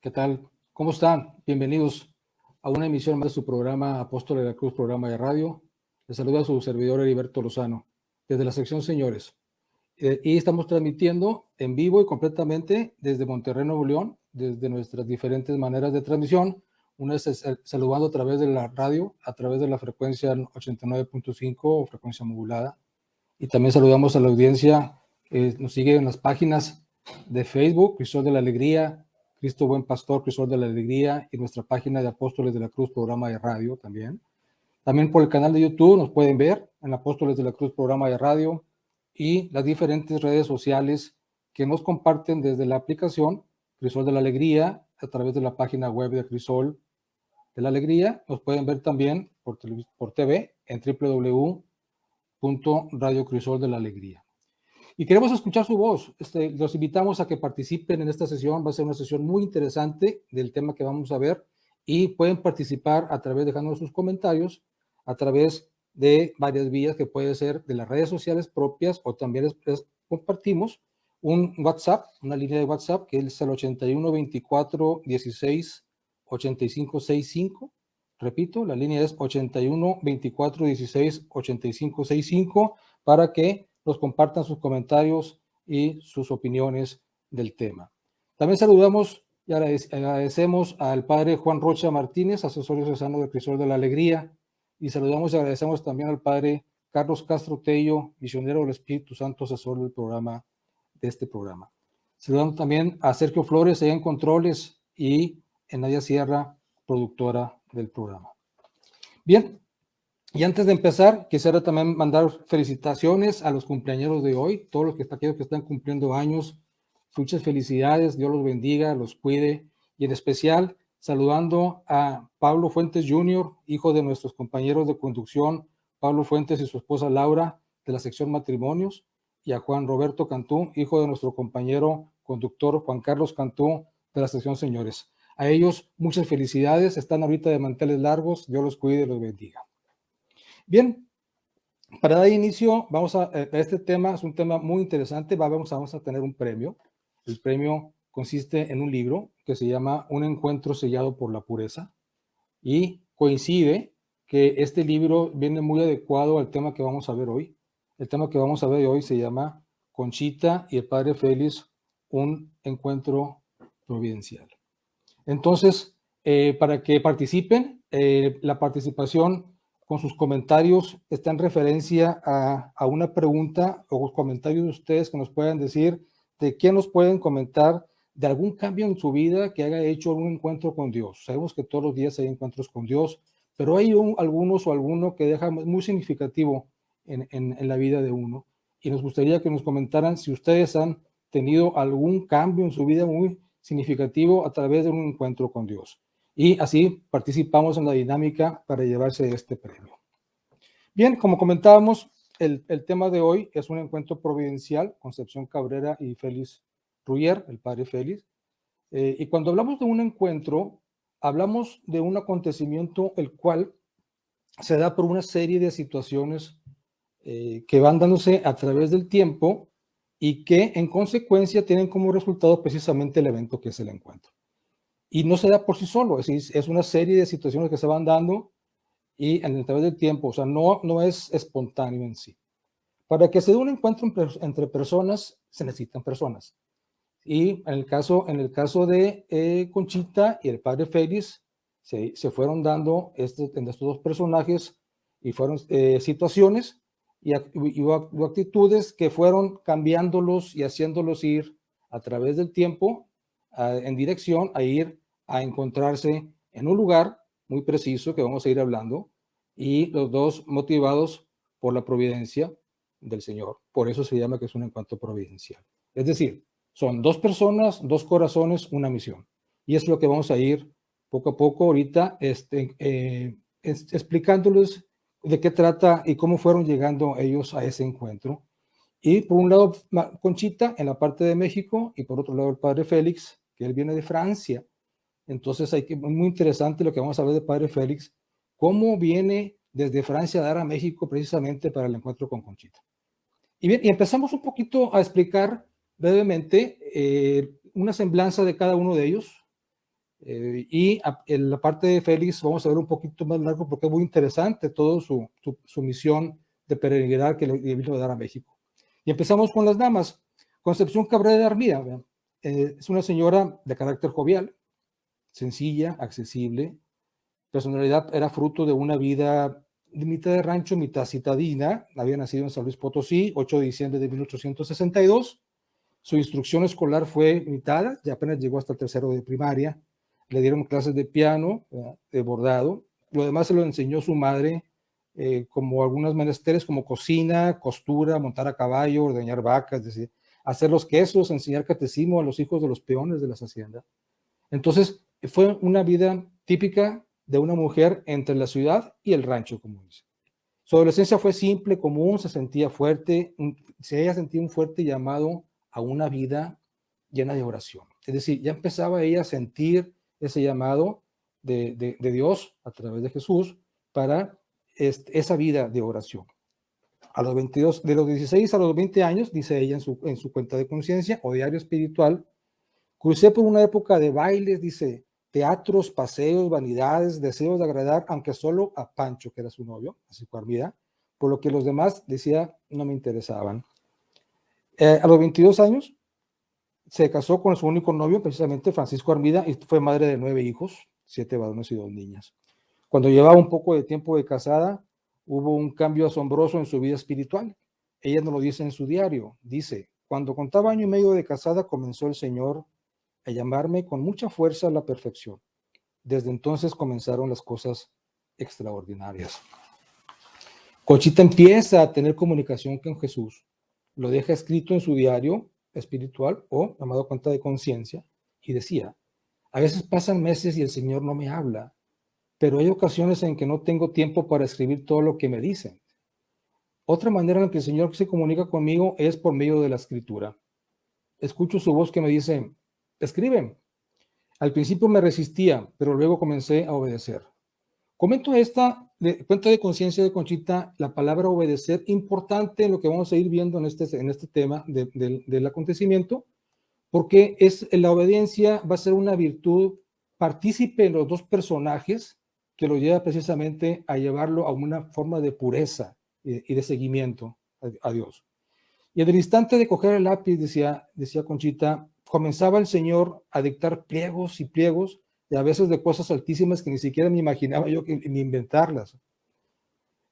¿Qué tal? ¿Cómo están? Bienvenidos a una emisión más de su programa Apóstoles de la Cruz, programa de radio. Les saluda a su servidor Heriberto Lozano, desde la sección Señores. Y estamos transmitiendo en vivo y completamente desde Monterrey, Nuevo León, desde nuestras diferentes maneras de transmisión. Una es saludando a través de la radio, a través de la frecuencia 89.5 o frecuencia modulada. Y también saludamos a la audiencia que nos sigue en las páginas de Facebook, Crisol de la Alegría, Cristo Buen Pastor, Crisol de la Alegría, y nuestra página de Apóstoles de la Cruz, programa de radio también. También por el canal de YouTube nos pueden ver en Apóstoles de la Cruz, programa de radio, y las diferentes redes sociales que nos comparten desde la aplicación Crisol de la Alegría, a través de la página web de Crisol de la Alegría. Nos pueden ver también por TV en www.radio Crisol de la Alegría. Y queremos escuchar su voz. Los invitamos a que participen en esta sesión. Va a ser una sesión muy interesante del tema que vamos a ver, y pueden participar a través de dejando sus comentarios a través de varias vías, que puede ser de las redes sociales propias, o también les compartimos un WhatsApp, una línea de WhatsApp que es el 81 24 16 85 65. Repito, la línea es 81 24 16 85 65 para que nos compartan sus comentarios y sus opiniones del tema. También saludamos y agradecemos al padre Juan Rocha Martínez, asesor diocesano del Crisol de la Alegría, y saludamos y agradecemos también al padre Carlos Castro Tello, misionero del Espíritu Santo, asesor del programa, de este programa. Saludamos también a Sergio Flores, allá en Controles, y en Nadia Sierra, productora del programa. Bien, y antes de empezar, quisiera también mandar felicitaciones a los cumpleañeros de hoy, todos los aquellos que están cumpliendo años. Muchas felicidades, Dios los bendiga, los cuide, y en especial saludando a Pablo Fuentes Jr., hijo de nuestros compañeros de conducción, Pablo Fuentes y su esposa Laura, de la sección Matrimonios, y a Juan Roberto Cantú, hijo de nuestro compañero conductor Juan Carlos Cantú, de la sección Señores. A ellos muchas felicidades, están ahorita de manteles largos, Dios los cuide y los bendiga. Bien, para dar inicio, vamos a este tema, es un tema muy interesante. Vamos a tener un premio. El premio consiste en un libro que se llama Un encuentro sellado por la pureza, y coincide que este libro viene muy adecuado al tema que vamos a ver hoy. El tema que vamos a ver hoy se llama Conchita y el padre Félix, un encuentro providencial. Entonces, para que participen, la participación con sus comentarios está en referencia a una pregunta o comentarios de ustedes que nos puedan decir de qué nos pueden comentar de algún cambio en su vida que haya hecho un encuentro con Dios. Sabemos que todos los días hay encuentros con Dios, pero hay algunos o alguno que deja muy significativo en la vida de uno. Y nos gustaría que nos comentaran si ustedes han tenido algún cambio en su vida muy significativo a través de un encuentro con Dios. Y así participamos en la dinámica para llevarse este premio. Bien, como comentábamos, el tema de hoy es un encuentro providencial, Concepción Cabrera y Félix Ruyer, el padre Félix. Y cuando hablamos de un encuentro, hablamos de un acontecimiento el cual se da por una serie de situaciones que van dándose a través del tiempo y que en consecuencia tienen como resultado precisamente el evento que es el encuentro. Y no se da por sí solo, es una serie de situaciones que se van dando y a través del tiempo, o sea, no es espontáneo en sí. Para que se dé un encuentro entre personas, se necesitan personas. Y en el caso de Conchita y el padre Félix, se fueron dando en estos dos personajes, y fueron situaciones y actitudes que fueron cambiándolos y haciéndolos ir a través del tiempo en dirección a ir a encontrarse en un lugar muy preciso que vamos a ir hablando, y los dos motivados por la providencia del Señor. Por eso se llama que es un encuentro providencial. Es decir, son dos personas, dos corazones, una misión. Y es lo que vamos a ir poco a poco ahorita explicándoles de qué trata y cómo fueron llegando ellos a ese encuentro. Y por un lado, Conchita en la parte de México, y por otro lado el padre Félix, que él viene de Francia. Entonces muy interesante lo que vamos a ver de padre Félix, cómo viene desde Francia a dar a México precisamente para el encuentro con Conchita. Y bien, y empezamos un poquito a explicar brevemente una semblanza de cada uno de ellos, En la parte de Félix vamos a ver un poquito más largo porque es muy interesante toda su misión de peregrinar que le vino a dar a México. Y empezamos con las damas. Concepción Cabrera de Armida, es una señora de carácter jovial, sencilla, accesible. Personalidad era fruto de una vida de mitad de rancho, mitad citadina. Había nacido en San Luis Potosí, 8 de diciembre de 1862. Su instrucción escolar fue limitada, ya apenas llegó hasta el tercero de primaria. Le dieron clases de piano, de bordado. Lo demás se lo enseñó su madre, como algunos menesteres como cocina, costura, montar a caballo, ordeñar vacas, es decir, hacer los quesos, enseñar catecismo a los hijos de los peones de las haciendas. Entonces, fue una vida típica de una mujer entre la ciudad y el rancho, como dice. Su adolescencia fue simple, común, se sentía fuerte, ella sentía un fuerte llamado a una vida llena de oración. Es decir, ya empezaba ella a sentir ese llamado de Dios a través de Jesús para esa vida de oración. A los 22, de los 16 a los 20 años, dice ella en su cuenta de conciencia o diario espiritual, crucé por una época de bailes, dice, teatros, paseos, vanidades, deseos de agradar, aunque solo a Pancho, que era su novio, así por vida, por lo que los demás, decía, no me interesaban. A los 22 años se casó con su único novio, precisamente Francisco Armida, y fue madre de 9 hijos, 7 varones y 2 niñas. Cuando llevaba un poco de tiempo de casada, hubo un cambio asombroso en su vida espiritual. Ella nos lo dice en su diario. Dice, cuando contaba año y medio de casada, comenzó el Señor a llamarme con mucha fuerza a la perfección. Desde entonces comenzaron las cosas extraordinarias. Conchita empieza a tener comunicación con Jesús. Lo deja escrito en su diario espiritual o llamado cuenta de conciencia y decía, a veces pasan meses y el Señor no me habla, pero hay ocasiones en que no tengo tiempo para escribir todo lo que me dicen. Otra manera en la que el Señor se comunica conmigo es por medio de la escritura. Escucho su voz que me dice, escribe. Al principio me resistía, pero luego comencé a obedecer. Comento cuenta de conciencia de Conchita, la palabra obedecer, importante en lo que vamos a ir viendo en este tema del acontecimiento, porque la obediencia va a ser una virtud partícipe en los dos personajes que lo lleva precisamente a llevarlo a una forma de pureza y de seguimiento a Dios. Y en el instante de coger el lápiz, decía Conchita, comenzaba el Señor a dictar pliegos y pliegos, y a veces de cosas altísimas que ni siquiera me imaginaba yo ni inventarlas.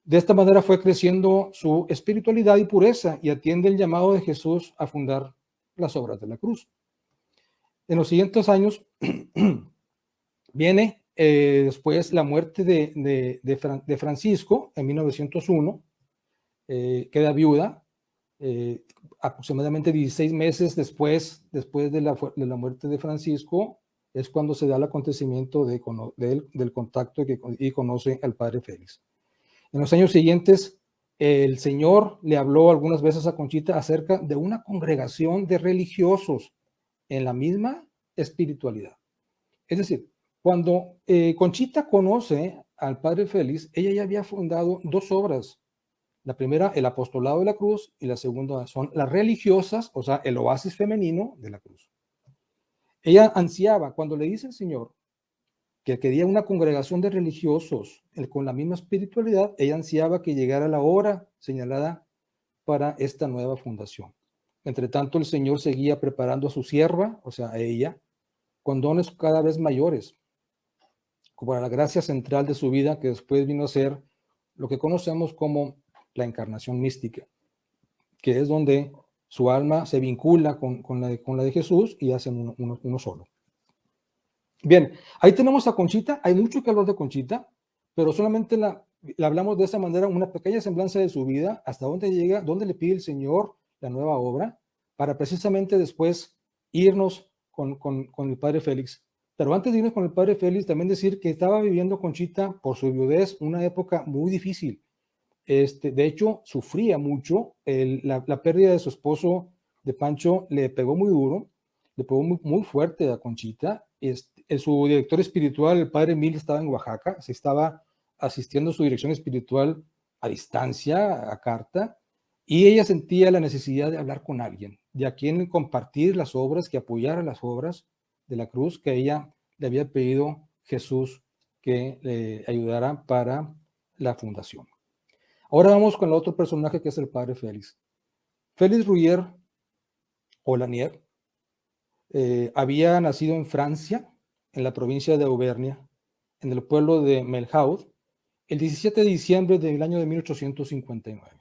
De esta manera fue creciendo su espiritualidad y pureza y atiende el llamado de Jesús a fundar las obras de la cruz. En los siguientes años viene después la muerte de Francisco en 1901, queda viuda, aproximadamente 16 meses después de la muerte de Francisco, es cuando se da el acontecimiento del contacto y conoce al padre Félix. En los años siguientes, el Señor le habló algunas veces a Conchita acerca de una congregación de religiosos en la misma espiritualidad. Es decir, cuando Conchita conoce al padre Félix, ella ya había fundado 2 obras. La primera, el apostolado de la cruz, y la segunda son las religiosas, o sea, el oasis femenino de la cruz. Ella ansiaba, cuando le dice al Señor que quería una congregación de religiosos con la misma espiritualidad, ella ansiaba que llegara la hora señalada para esta nueva fundación. Entre tanto, el Señor seguía preparando a su sierva, o sea, a ella, con dones cada vez mayores, como la gracia central de su vida, que después vino a ser lo que conocemos como la encarnación mística, que es donde su alma se vincula con la de Jesús y hacen uno solo. Bien, ahí tenemos a Conchita, hay mucho que hablar de Conchita, pero solamente la hablamos de esa manera, una pequeña semblanza de su vida, hasta dónde llega, dónde le pide el Señor la nueva obra, para precisamente después irnos con el padre Félix. Pero antes de irnos con el padre Félix, también decir que estaba viviendo Conchita por su viudez una época muy difícil. De hecho, sufría mucho, la pérdida de su esposo, de Pancho, le pegó muy duro, le pegó muy, muy fuerte a Conchita. Su director espiritual, el padre Emil, estaba en Oaxaca, se estaba asistiendo a su dirección espiritual a distancia, a carta, y ella sentía la necesidad de hablar con alguien, de a quien compartir las obras, que apoyara las obras de la cruz, que ella le había pedido Jesús que le ayudara para la fundación. Ahora vamos con el otro personaje que es el padre Félix. Félix Rouyer o Lanier había nacido en Francia, en la provincia de Auvernia, en el pueblo de Melhaud, el 17 de diciembre del año de 1859.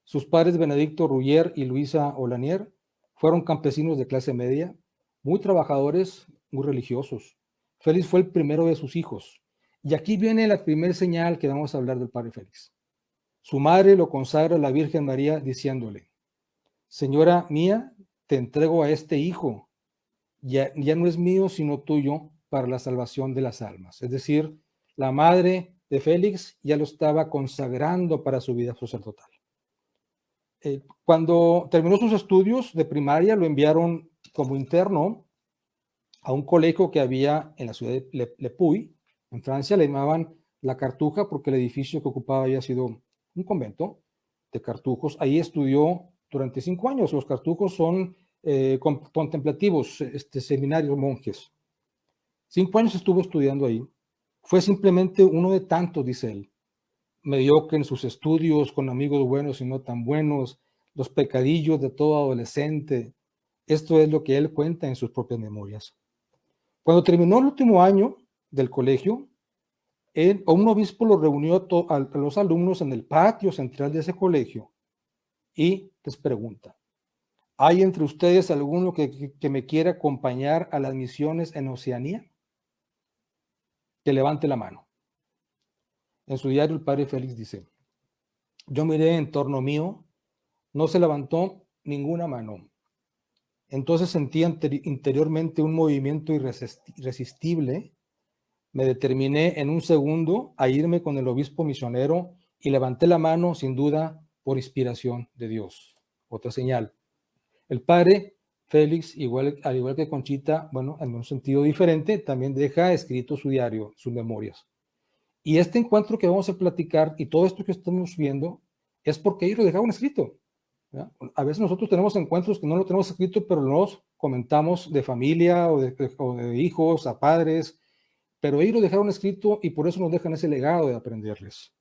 Sus padres Benedicto Rouyer y Luisa Olanier fueron campesinos de clase media, muy trabajadores, muy religiosos. Félix fue el primero de sus hijos. Y aquí viene la primera señal que vamos a hablar del padre Félix. Su madre lo consagra a la Virgen María diciéndole: Señora mía, te entrego a este hijo. Ya no es mío sino tuyo para la salvación de las almas. Es decir, la madre de Félix ya lo estaba consagrando para su vida sacerdotal. Cuando terminó sus estudios de primaria, lo enviaron como interno a un colegio que había en la ciudad de Le Puy, en Francia. Le llamaban La Cartuja porque el edificio que ocupaba había sido un convento de cartujos. Ahí estudió durante 5 años. Los cartujos son contemplativos, seminarios, monjes. 5 años estuvo estudiando ahí. Fue simplemente uno de tantos, dice él, mediocre en sus estudios, con amigos buenos y no tan buenos, los pecadillos de todo adolescente. Esto es lo que él cuenta en sus propias memorias. Cuando terminó el último año del colegio, un obispo lo reunió a los alumnos en el patio central de ese colegio y les pregunta: ¿hay entre ustedes alguno que me quiera acompañar a las misiones en Oceanía? Que levante la mano. En su diario el padre Félix dice: yo miré en torno mío, no se levantó ninguna mano. Entonces sentí interiormente un movimiento irresistible. Me determiné en un segundo a irme con el obispo misionero y levanté la mano, sin duda, por inspiración de Dios. Otra señal. El padre Félix, al igual que Conchita, bueno, en un sentido diferente, también deja escrito su diario, sus memorias. Y este encuentro que vamos a platicar y todo esto que estamos viendo es porque ellos lo dejaron escrito. ¿Ya? A veces nosotros tenemos encuentros que no lo tenemos escrito, pero los comentamos de familia o de hijos a padres, pero ellos lo dejaron escrito y por eso nos dejan ese legado de aprenderles.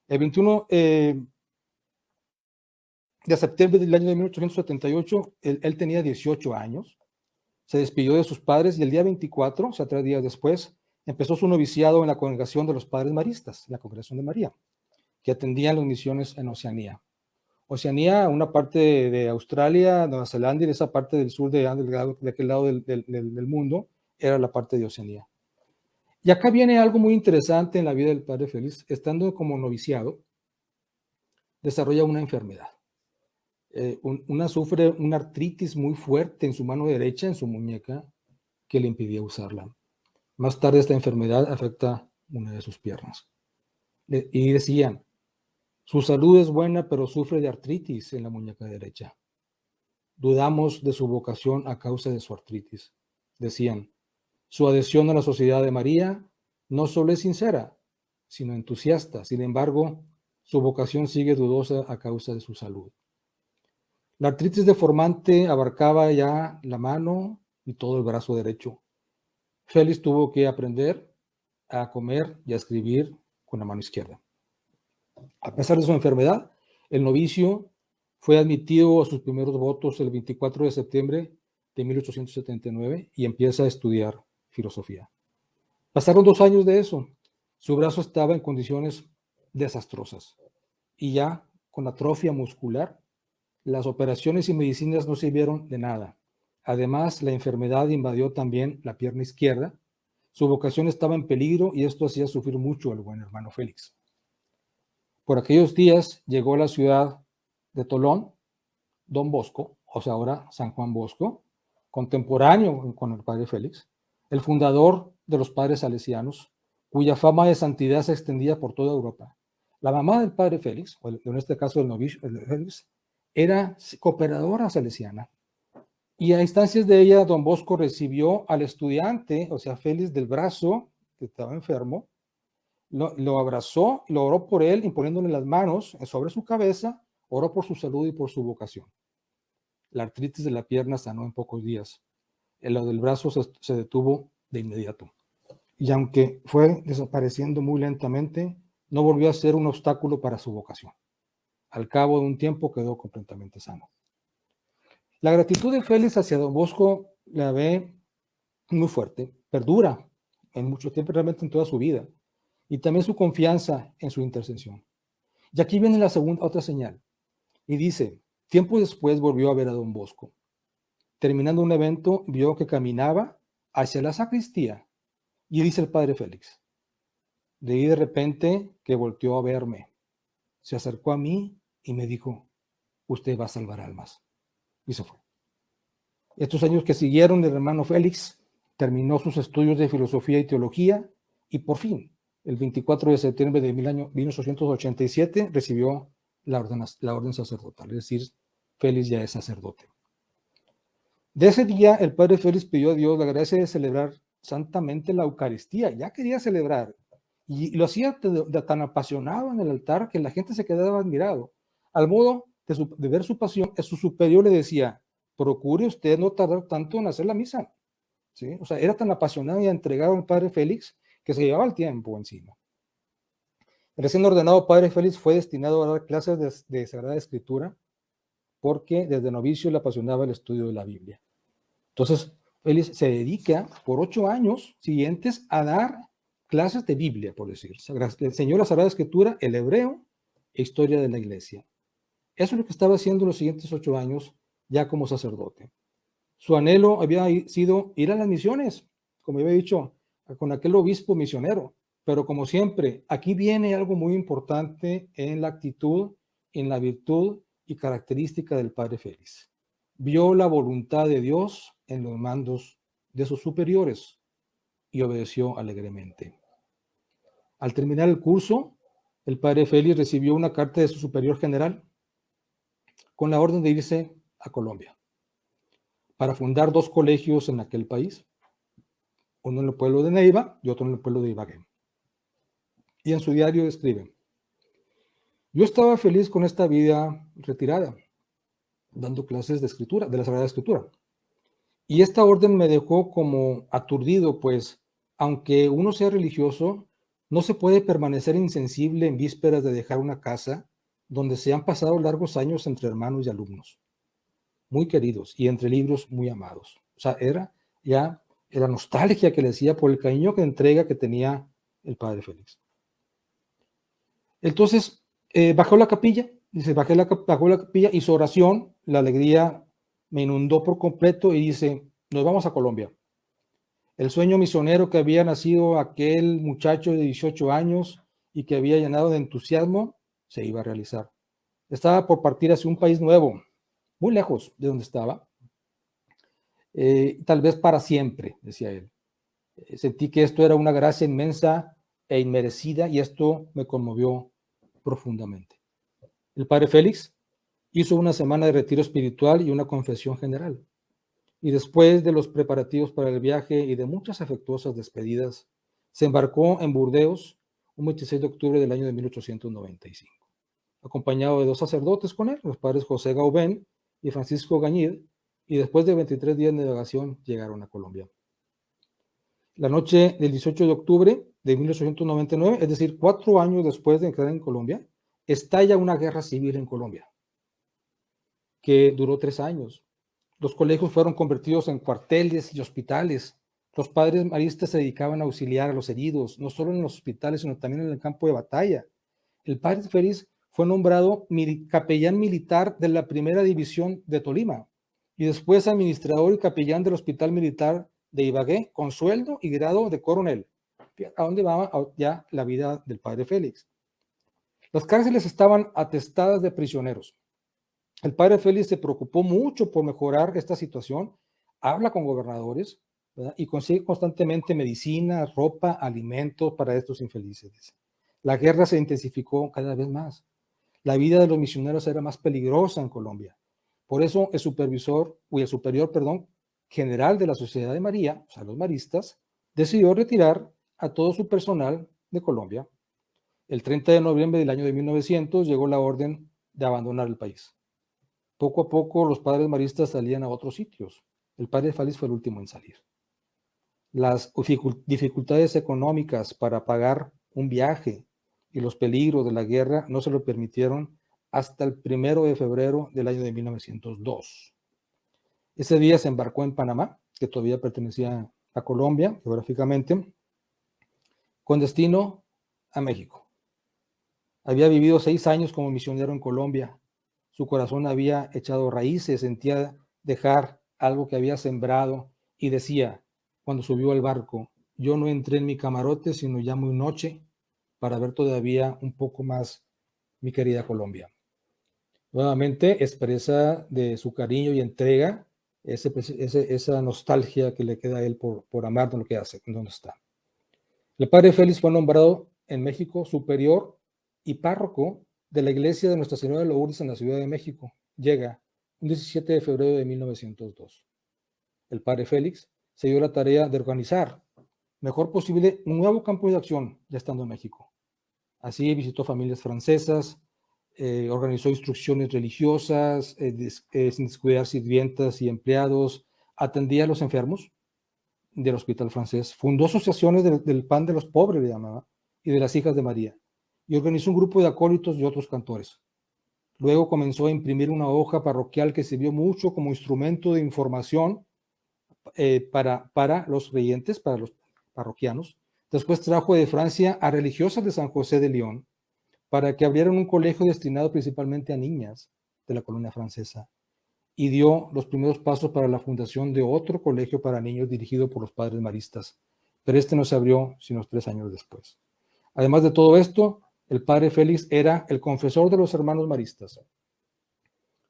El 21 de septiembre del año de 1878, él tenía 18 años, se despidió de sus padres y el día 24, o sea, 3 días después, empezó su noviciado en la congregación de los padres maristas, la congregación de María, que atendían las misiones en Oceanía. Oceanía, una parte de Australia, Nueva Zelanda y esa parte del sur de aquel lado del mundo, era la parte de Oceanía. Y acá viene algo muy interesante en la vida del padre Félix. Estando como noviciado, desarrolla una enfermedad. Sufre una artritis muy fuerte en su mano derecha, en su muñeca, que le impedía usarla. Más tarde esta enfermedad afecta una de sus piernas. Y decían: su salud es buena, pero sufre de artritis en la muñeca derecha. Dudamos de su vocación a causa de su artritis. Decían: su adhesión a la Sociedad de María no solo es sincera, sino entusiasta. Sin embargo, su vocación sigue dudosa a causa de su salud. La artritis deformante abarcaba ya la mano y todo el brazo derecho. Félix tuvo que aprender a comer y a escribir con la mano izquierda. A pesar de su enfermedad, el novicio fue admitido a sus primeros votos el 24 de septiembre de 1879 y empieza a estudiar filosofía. Pasaron 2 años de eso. Su brazo estaba en condiciones desastrosas y ya con atrofia muscular, las operaciones y medicinas no sirvieron de nada. Además, la enfermedad invadió también la pierna izquierda. Su vocación estaba en peligro y esto hacía sufrir mucho al buen hermano Félix. Por aquellos días llegó a la ciudad de Tolón Don Bosco, o sea, ahora San Juan Bosco, contemporáneo con el padre Félix, el fundador de los padres salesianos, cuya fama de santidad se extendía por toda Europa. La mamá del padre Félix, o en este caso el novicio Félix, era cooperadora salesiana. Y a instancias de ella, Don Bosco recibió al estudiante, o sea, Félix del brazo, que estaba enfermo, lo abrazó, lo oró por él, imponiéndole las manos sobre su cabeza, oró por su salud y por su vocación. La artritis de la pierna sanó en pocos días. lo del brazo se detuvo de inmediato. Y aunque fue desapareciendo muy lentamente, no volvió a ser un obstáculo para su vocación. Al cabo de un tiempo quedó completamente sano. La gratitud de Félix hacia don Bosco la ve muy fuerte, perdura en mucho tiempo, realmente en toda su vida, y también su confianza en su intercesión. Y aquí viene la segunda, otra señal, y dice, tiempo después volvió a ver a don Bosco. Terminando un evento, vio que caminaba hacia la sacristía, y dice el padre Félix, de ahí de repente que volteó a verme, se acercó a mí y me dijo, usted va a salvar almas. Y se fue. Estos años que siguieron, el hermano Félix terminó sus estudios de filosofía y teología y por fin, el 24 de septiembre de 1887, recibió la orden sacerdotal, es decir, Félix ya es sacerdote. De ese día, el padre Félix pidió a Dios la gracia de celebrar santamente la Eucaristía. Ya quería celebrar y lo hacía tan apasionado en el altar que la gente se quedaba admirado. Al modo de ver su pasión, su superior le decía, procure usted no tardar tanto en hacer la misa. ¿Sí? O sea, era tan apasionado y entregado al padre Félix que se llevaba el tiempo encima. El recién ordenado padre Félix fue destinado a dar clases de Sagrada Escritura porque desde novicio le apasionaba el estudio de la Biblia. Entonces, Félix se dedica por 8 años siguientes a dar clases de Biblia, por decir. Le enseñó la Sagrada Escritura, el hebreo e historia de la iglesia. Eso es lo que estaba haciendo los siguientes 8 años ya como sacerdote. Su anhelo había sido ir a las misiones, como había dicho, con aquel obispo misionero. Pero como siempre, aquí viene algo muy importante en la actitud, en la virtud y característica del padre Félix. Vio la voluntad de Dios en los mandos de sus superiores y obedeció alegremente. Al terminar el curso, el padre Félix recibió una carta de su superior general con la orden de irse a Colombia para fundar 2 colegios en aquel país, uno en el pueblo de Neiva y otro en el pueblo de Ibagué. Y en su diario escribe, yo estaba feliz con esta vida retirada, dando clases de escritura, de la Sagrada Escritura. Y esta orden me dejó como aturdido, pues, aunque uno sea religioso, no se puede permanecer insensible en vísperas de dejar una casa donde se han pasado largos años entre hermanos y alumnos, muy queridos, y entre libros muy amados. O sea, era ya la nostalgia que le decía por el cariño que entrega que tenía el padre Félix. Entonces, bajó la capilla, dice, bajó la capilla y su oración, la alegría me inundó por completo y dice, nos vamos a Colombia. El sueño misionero que había nacido aquel muchacho de 18 años y que había llenado de entusiasmo, se iba a realizar. Estaba por partir hacia un país nuevo, muy lejos de donde estaba, tal vez para siempre, decía él. Sentí que esto era una gracia inmensa e inmerecida y esto me conmovió profundamente. El padre Félix hizo una semana de retiro espiritual y una confesión general. Y después de los preparativos para el viaje y de muchas afectuosas despedidas, se embarcó en Burdeos un 26 de octubre del año de 1895, acompañado de 2 sacerdotes con él, los padres José Gaubén y Francisco Gañid, y después de 23 días de navegación llegaron a Colombia. La noche del 18 de octubre de 1899, es decir, 4 años después de entrar en Colombia, estalla una guerra civil en Colombia, que duró 3 años. Los colegios fueron convertidos en cuarteles y hospitales. Los padres maristas se dedicaban a auxiliar a los heridos, no solo en los hospitales, sino también en el campo de batalla. El padre Félix fue nombrado capellán militar de la primera división de Tolima y después administrador y capellán del hospital militar de Ibagué con sueldo y grado de coronel. ¿A dónde va ya la vida del padre Félix? Las cárceles estaban atestadas de prisioneros. El padre Félix se preocupó mucho por mejorar esta situación, habla con gobernadores, ¿verdad? Y consigue constantemente medicina, ropa, alimentos para estos infelices. La guerra se intensificó cada vez más. La vida de los misioneros era más peligrosa en Colombia. Por eso el superior general de la Sociedad de María, o sea, los maristas, decidió retirar a todo su personal de Colombia. El 30 de noviembre del año de 1900 llegó la orden de abandonar el país. Poco a poco los padres maristas salían a otros sitios. El padre Félix fue el último en salir. Las dificultades económicas para pagar un viaje y los peligros de la guerra no se lo permitieron hasta el 1 de febrero del año de 1902. Ese día se embarcó en Panamá, que todavía pertenecía a Colombia geográficamente, con destino a México. Había vivido 6 años como misionero en Colombia. Su corazón había echado raíces, sentía dejar algo que había sembrado y decía, cuando subió al barco, yo no entré en mi camarote, sino ya muy noche, para ver todavía un poco más mi querida Colombia. Nuevamente expresa de su cariño y entrega esa nostalgia que le queda a él por amar de lo que hace, donde está. El padre Félix fue nombrado en México superior y párroco de la iglesia de Nuestra Señora de Lourdes en la Ciudad de México. Llega un 17 de febrero de 1902. El padre Félix se dio la tarea de organizar mejor posible un nuevo campo de acción ya estando en México. Así visitó familias francesas, organizó instrucciones religiosas, sin descuidar sirvientas y empleados, atendía a los enfermos del hospital francés, fundó asociaciones del pan de los pobres, le llamaba, y de las hijas de María, y organizó un grupo de acólitos y otros cantores. Luego comenzó a imprimir una hoja parroquial que sirvió mucho como instrumento de información para los creyentes, para los parroquianos. Después trajo de Francia a religiosas de San José de León para que abrieran un colegio destinado principalmente a niñas de la colonia francesa y dio los primeros pasos para la fundación de otro colegio para niños dirigido por los padres maristas, pero este no se abrió sino 3 años después. Además de todo esto, el padre Félix era el confesor de los hermanos maristas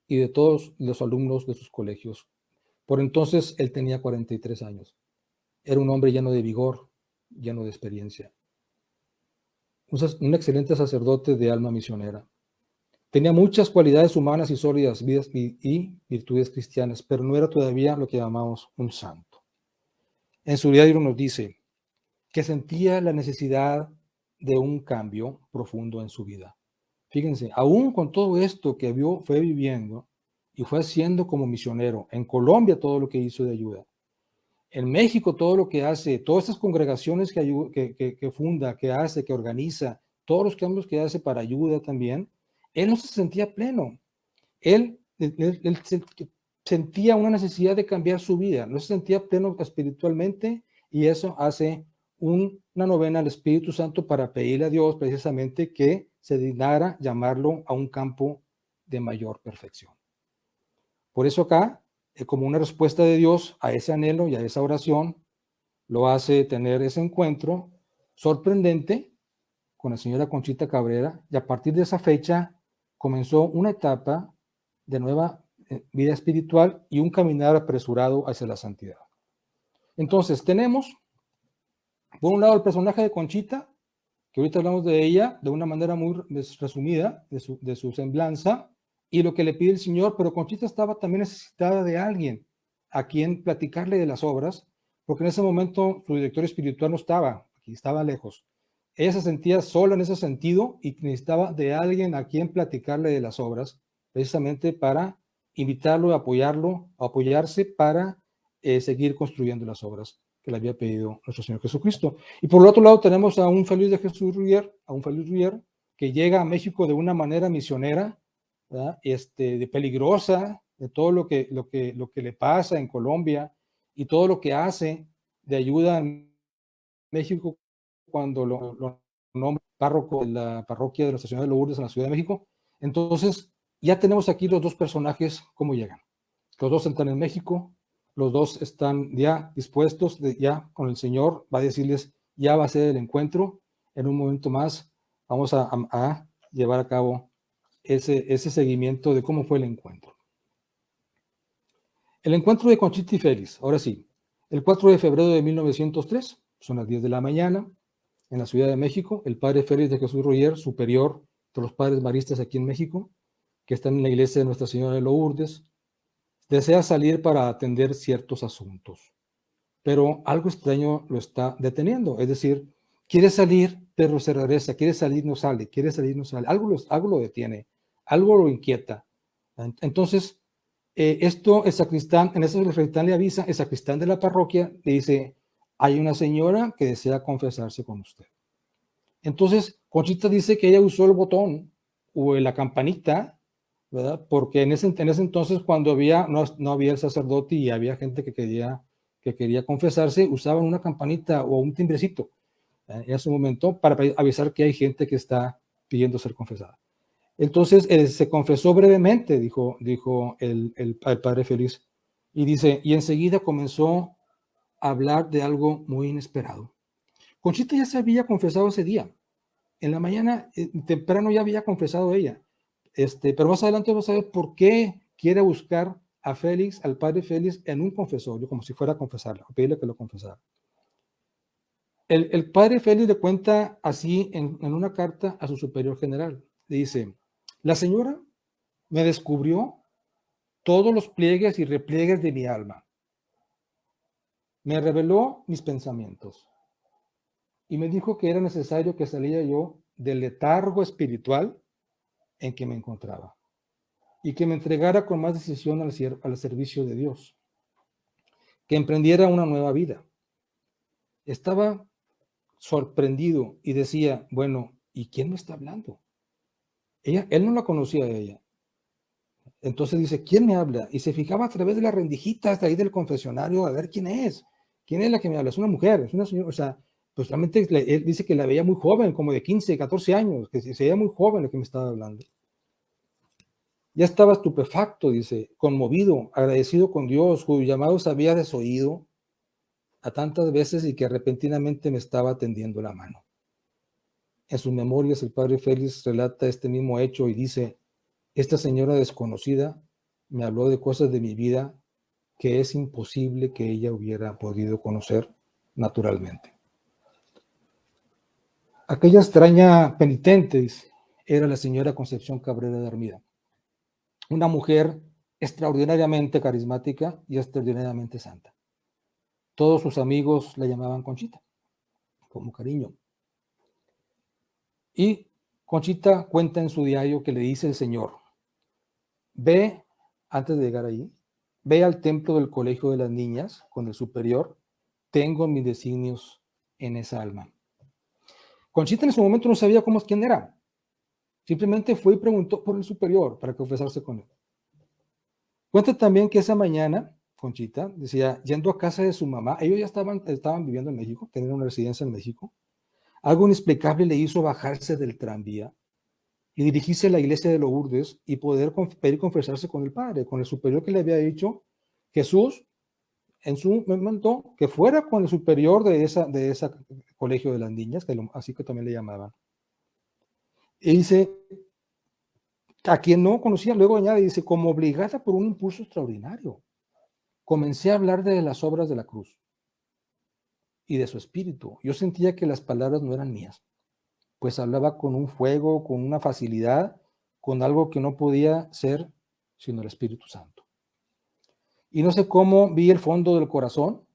y de todos los alumnos de sus colegios. Por entonces él tenía 43 años. Era un hombre lleno de vigor, lleno de experiencia. Un excelente sacerdote de alma misionera. Tenía muchas cualidades humanas y sólidas y virtudes cristianas, pero no era todavía lo que llamamos un santo. En su diario nos dice que sentía la necesidad de un cambio profundo en su vida. Fíjense, aún con todo esto que fue viviendo y fue haciendo como misionero, en Colombia todo lo que hizo de ayuda, en México todo lo que hace, todas estas congregaciones que funda, que hace, que organiza, todos los cambios que hace para ayuda también, él no se sentía pleno. Él sentía una necesidad de cambiar su vida, no se sentía pleno espiritualmente y eso hace una novena al Espíritu Santo para pedirle a Dios precisamente que se dignara llamarlo a un campo de mayor perfección. Por eso acá, como una respuesta de Dios a ese anhelo y a esa oración, lo hace tener ese encuentro sorprendente con la señora Conchita Cabrera y a partir de esa fecha comenzó una etapa de nueva vida espiritual y un caminar apresurado hacia la santidad. Entonces tenemos, por un lado, el personaje de Conchita, que ahorita hablamos de ella de una manera muy resumida, de su semblanza, y lo que le pide el Señor, pero Conchita estaba también necesitada de alguien a quien platicarle de las obras, porque en ese momento su director espiritual no estaba aquí, estaba lejos. Ella se sentía sola en ese sentido y necesitaba de alguien a quien platicarle de las obras, precisamente para invitarlo, apoyarlo, a apoyarse para seguir construyendo las obras que le había pedido nuestro Señor Jesucristo. Y por el otro lado tenemos a un Félix de Jesús Ruyer, que llega a México de una manera misionera, de peligrosa, de todo lo que le pasa en Colombia y todo lo que hace de ayuda en México cuando lo nombra párroco de la parroquia de Nuestra Señora de Lourdes en la Ciudad de México. Entonces, ya tenemos aquí los dos personajes, cómo llegan. Los dos están en México, los dos están ya dispuestos, ya con el Señor, va a decirles, ya va a ser el encuentro. En un momento más vamos a llevar a cabo ese seguimiento de cómo fue el encuentro. El encuentro de Conchita y Félix, ahora sí, el 4 de febrero de 1903, son las 10 de la mañana, en la Ciudad de México, el padre Félix de Jesús Ruyer, superior de los padres maristas aquí en México, que están en la iglesia de Nuestra Señora de Lourdes, desea salir para atender ciertos asuntos, pero algo extraño lo está deteniendo, es decir, quiere salir, pero se regresa, quiere salir, no sale, quiere salir, no sale, algo lo detiene, algo lo inquieta. Entonces, el sacristán, en eso el sacristán le avisa, el sacristán de la parroquia le dice, hay una señora que desea confesarse con usted. Entonces, Conchita dice que ella usó el botón o la campanita, ¿verdad? Porque en ese entonces, cuando no había el sacerdote y había gente que quería confesarse, usaban una campanita o un timbrecito en ese momento para avisar que hay gente que está pidiendo ser confesada. Entonces, se confesó brevemente, dijo el padre Félix, y dice, y enseguida comenzó a hablar de algo muy inesperado. Conchita ya se había confesado ese día. En la mañana, temprano ya había confesado ella. Pero más adelante vamos a ver por qué quiere buscar a Félix, al padre Félix, en un confesorio, como si fuera a confesarla, a pedirle que lo confesara. El padre Félix le cuenta así en una carta a su superior general. Le dice, la señora me descubrió todos los pliegues y repliegues de mi alma. Me reveló mis pensamientos y me dijo que era necesario que saliera yo del letargo espiritual en que me encontraba y que me entregara con más decisión al servicio de Dios, que emprendiera una nueva vida. Estaba sorprendido y decía, bueno, ¿y quién me está hablando? Él no la conocía a ella. Entonces dice, ¿quién me habla? Y se fijaba a través de las rendijitas de ahí del confesionario a ver quién es la que me habla. Es una mujer, es una señora, o sea, pues realmente él dice que la veía muy joven, como de 15, 14 años, que se veía muy joven la que me estaba hablando. Ya estaba estupefacto, dice, conmovido, agradecido con Dios, cuyo llamado se había desoído a tantas veces y que repentinamente me estaba tendiendo la mano. En sus memorias el padre Félix relata este mismo hecho y dice, esta señora desconocida me habló de cosas de mi vida que es imposible que ella hubiera podido conocer naturalmente. Aquella extraña penitente era la señora Concepción Cabrera de Armida, una mujer extraordinariamente carismática y extraordinariamente santa. Todos sus amigos la llamaban Conchita, como cariño. Y Conchita cuenta en su diario que le dice el Señor, ve, antes de llegar allí, ve al templo del colegio de las niñas con el superior, tengo mis designios en esa alma. Conchita en ese momento no sabía quién era. Simplemente fue y preguntó por el superior para confesarse con él. Cuenta también que esa mañana, Conchita, decía, yendo a casa de su mamá, ellos ya estaban viviendo en México, tenían una residencia en México, algo inexplicable le hizo bajarse del tranvía y dirigirse a la iglesia de Lourdes y poder pedir confesarse con el padre, con el superior que le había dicho Jesús en su momento que fuera con el superior de ese colegio de las niñas, así que también le llamaban. Y dice, a quien no conocía, luego añade, dice, como obligada por un impulso extraordinario, comencé a hablar de las obras de la cruz y de su espíritu. Yo sentía que las palabras no eran mías, pues hablaba con un fuego, con una facilidad, con algo que no podía ser sino el Espíritu Santo. Y no sé cómo vi el fondo del corazón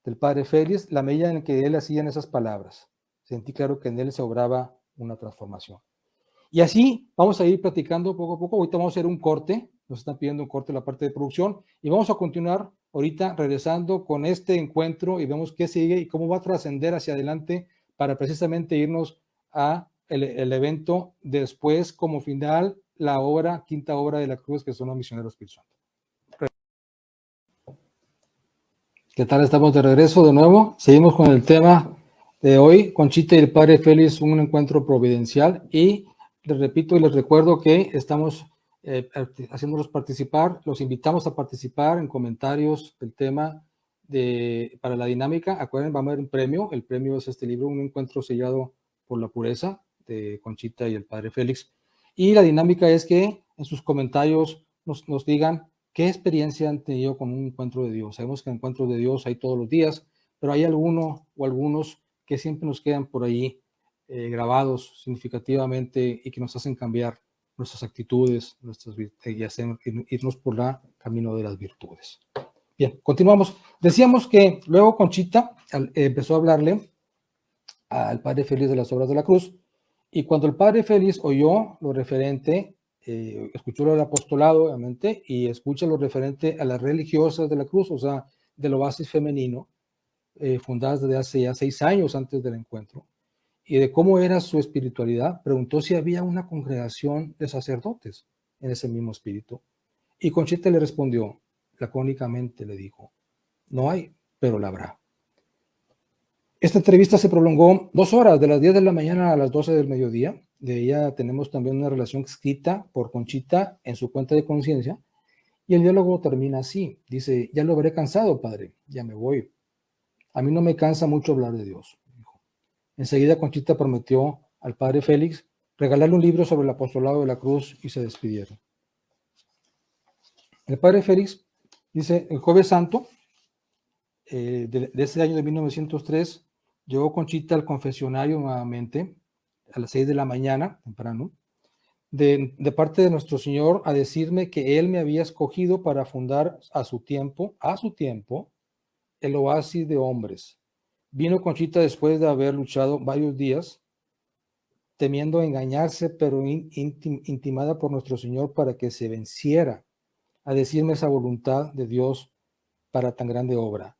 del padre Félix, la medida en que él hacía esas palabras. Sentí claro que en él se obraba una transformación. Y así vamos a ir platicando poco a poco. Ahorita vamos a hacer un corte, nos están pidiendo un corte en la parte de producción y vamos a continuar ahorita regresando con este encuentro y vemos qué sigue y cómo va a trascender hacia adelante para precisamente irnos a el evento después como final, la obra, quinta obra de la cruz, que son los misioneros Espíritu Santo. ¿Qué tal? Estamos de regreso de nuevo. Seguimos con el tema de hoy, Conchita y el padre Félix, un encuentro providencial. Y les repito y les recuerdo que estamos haciéndolos participar, los invitamos a participar en comentarios del tema para la dinámica. Acuérdense, vamos a ver un premio. El premio es este libro, Un encuentro sellado por la pureza, de Conchita y el padre Félix. Y la dinámica es que en sus comentarios nos digan ¿qué experiencia han tenido con un encuentro de Dios? Sabemos que encuentros de Dios hay todos los días, pero hay alguno o algunos que siempre nos quedan por ahí grabados significativamente y que nos hacen cambiar nuestras actitudes, y irnos por el camino de las virtudes. Bien, continuamos. Decíamos que luego Conchita empezó a hablarle al padre Félix de las obras de la cruz, y cuando el padre Félix oyó lo referente escuchó lo del apostolado, obviamente, y escucha lo referente a las religiosas de la cruz, o sea, del oasis femenino, fundadas desde hace ya 6 años antes del encuentro, y de cómo era su espiritualidad. Preguntó si había una congregación de sacerdotes en ese mismo espíritu. Y Conchita le respondió, lacónicamente le dijo, no hay, pero la habrá. Esta entrevista se prolongó 2 horas, de las 10 de la mañana a las 12 del mediodía. De ella tenemos también una relación escrita por Conchita en su cuenta de conciencia. Y el diálogo termina así. Dice, ya lo veré cansado, padre, ya me voy. A mí no me cansa mucho hablar de Dios, dijo. Enseguida Conchita prometió al padre Félix regalarle un libro sobre el apostolado de la cruz y se despidieron. El padre Félix dice, el jueves santo de ese año de 1903, llegó Conchita al confesionario nuevamente a las 6 de la mañana, temprano, de parte de nuestro Señor a decirme que Él me había escogido para fundar a su tiempo, el oasis de hombres. Vino Conchita después de haber luchado varios días, temiendo engañarse, pero intimada por nuestro Señor para que se venciera a decirme esa voluntad de Dios para tan grande obra.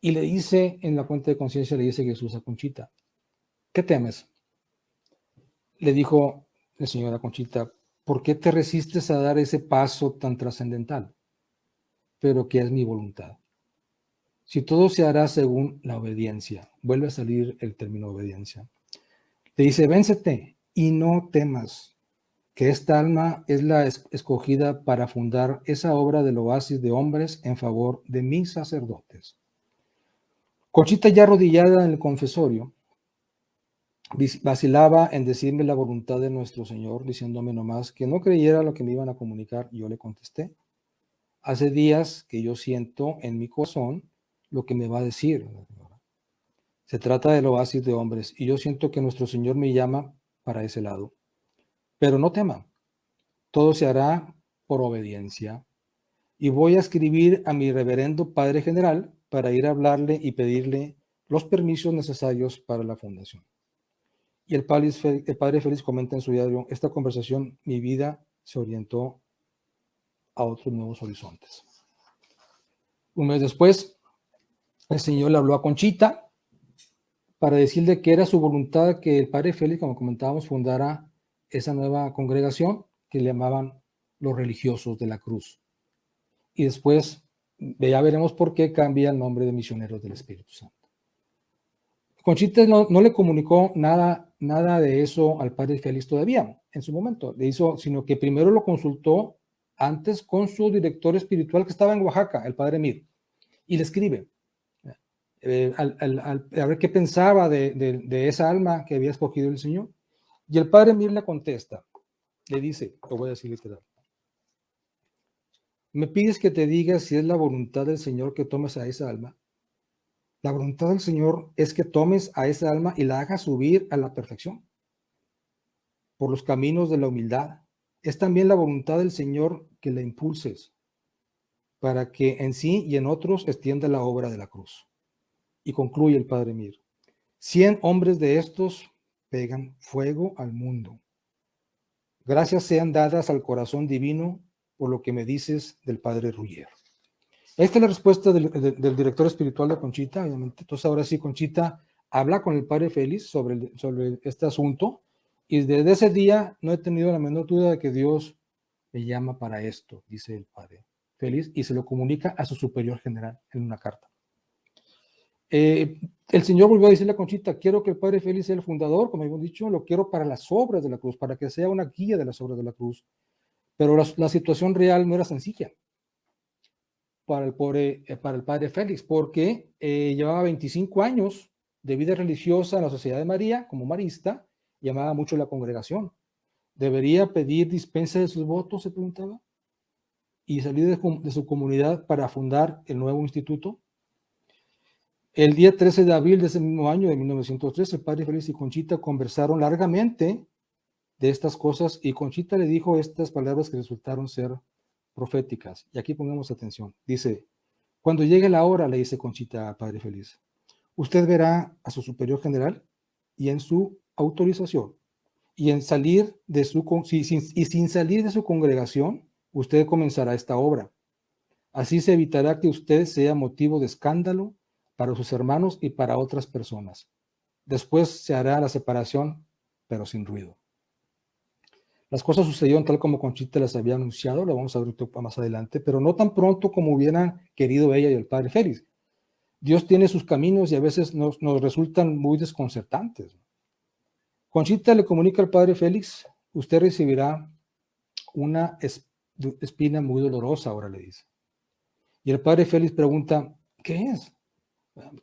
Y le dice, en la cuenta de conciencia, le dice Jesús a Conchita, ¿qué temes? Le dijo el Señor a Conchita, ¿por qué te resistes a dar ese paso tan trascendental? Pero que es mi voluntad. Si todo se hará según la obediencia, vuelve a salir el término obediencia. Le dice, véncete y no temas, que esta alma es la escogida para fundar esa obra del oasis de hombres en favor de mis sacerdotes. Conchita, ya arrodillada en el confesorio, vacilaba en decirme la voluntad de nuestro Señor, diciéndome nomás que no creyera lo que me iban a comunicar. Yo le contesté, hace días que yo siento en mi corazón lo que me va a decir. Se trata del oasis de hombres y yo siento que nuestro Señor me llama para ese lado. Pero no tema, todo se hará por obediencia. Y voy a escribir a mi reverendo Padre General para ir a hablarle y pedirle los permisos necesarios para la fundación. Y el padre Félix comenta en su diario, esta conversación, mi vida se orientó a otros nuevos horizontes. Un mes después, el Señor le habló a Conchita para decirle que era su voluntad que el padre Félix, como comentábamos, fundara esa nueva congregación que le llamaban los religiosos de la cruz. Y después, ya veremos por qué cambia el nombre de misioneros del Espíritu Santo. Conchita no le comunicó nada de eso al padre Félix todavía, en su momento. Le hizo, sino que primero lo consultó antes con su director espiritual que estaba en Oaxaca, el padre Mir, y le escribe a ver qué pensaba de esa alma que había escogido el Señor. Y el padre Mir le contesta, le dice, lo voy a decir literal, me pides que te diga si es la voluntad del Señor que tomes a esa alma. La voluntad del Señor es que tomes a esa alma y la hagas subir a la perfección por los caminos de la humildad. Es también la voluntad del Señor que la impulses para que en sí y en otros extienda la obra de la cruz. Y concluye el padre Mir. 100 hombres de estos pegan fuego al mundo. Gracias sean dadas al corazón divino por lo que me dices del padre Ruggiero. Esta es la respuesta del director espiritual de Conchita, obviamente. Entonces ahora sí, Conchita habla con el padre Félix sobre este asunto y desde ese día no he tenido la menor duda de que Dios me llama para esto, dice el padre Félix, y se lo comunica a su superior general en una carta. El Señor volvió a decirle a Conchita, quiero que el padre Félix sea el fundador, como habíamos dicho, lo quiero para las obras de la cruz, para que sea una guía de las obras de la cruz. Pero la situación real no era sencilla para el padre Félix, porque llevaba 25 años de vida religiosa en la Sociedad de María, como marista, llamaba mucho a la congregación. ¿Debería pedir dispensa de sus votos? Se preguntaba. ¿Y salir de su comunidad para fundar el nuevo instituto? El día 13 de abril de ese mismo año, de 1903, el padre Félix y Conchita conversaron largamente de estas cosas y Conchita le dijo estas palabras que resultaron ser proféticas. Y aquí pongamos atención. Dice, cuando llegue la hora, le dice Conchita a padre Félix, usted verá a su superior general y en su autorización y sin salir de su congregación, usted comenzará esta obra. Así se evitará que usted sea motivo de escándalo para sus hermanos y para otras personas. Después se hará la separación, pero sin ruido. Las cosas sucedieron tal como Conchita las había anunciado, lo vamos a ver un poco más adelante, pero no tan pronto como hubieran querido ella y el padre Félix. Dios tiene sus caminos y a veces nos resultan muy desconcertantes. Conchita le comunica al padre Félix: usted recibirá una espina muy dolorosa, ahora le dice. Y el padre Félix pregunta: ¿qué es?